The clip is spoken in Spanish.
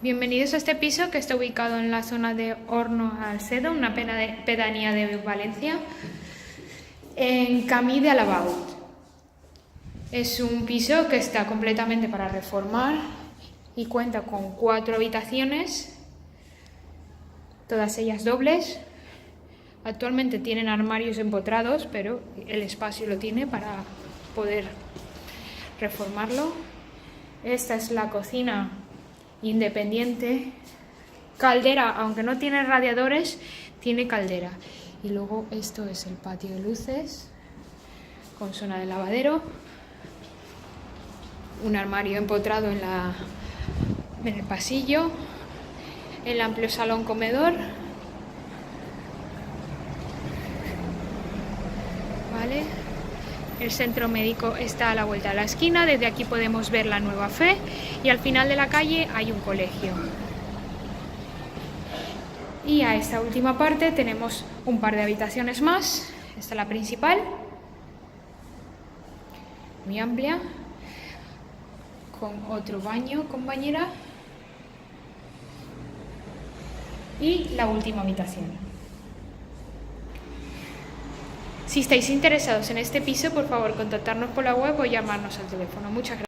Bienvenidos a este piso que está ubicado en la zona de Hornos Alcedo, una pedanía de Valencia, en Camí de Alabaut. Es un piso que está completamente para reformar y cuenta con 4 habitaciones, todas ellas dobles. Actualmente tienen armarios empotrados, pero el espacio lo tiene para poder reformarlo. Esta es la cocina independiente, caldera, aunque no tiene radiadores, tiene caldera. Y luego esto es el patio de luces con zona de lavadero, un armario empotrado en el pasillo, el amplio salón comedor, ¿vale? El centro médico está a la vuelta de la esquina, desde aquí podemos ver la Nueva Fe y al final de la calle hay un colegio. Y a esta última parte tenemos un par de habitaciones más. Esta es la principal, muy amplia, con otro baño con bañera y la última habitación. Si estáis interesados en este piso, por favor, contactarnos por la web o llamarnos al teléfono. Muchas gracias.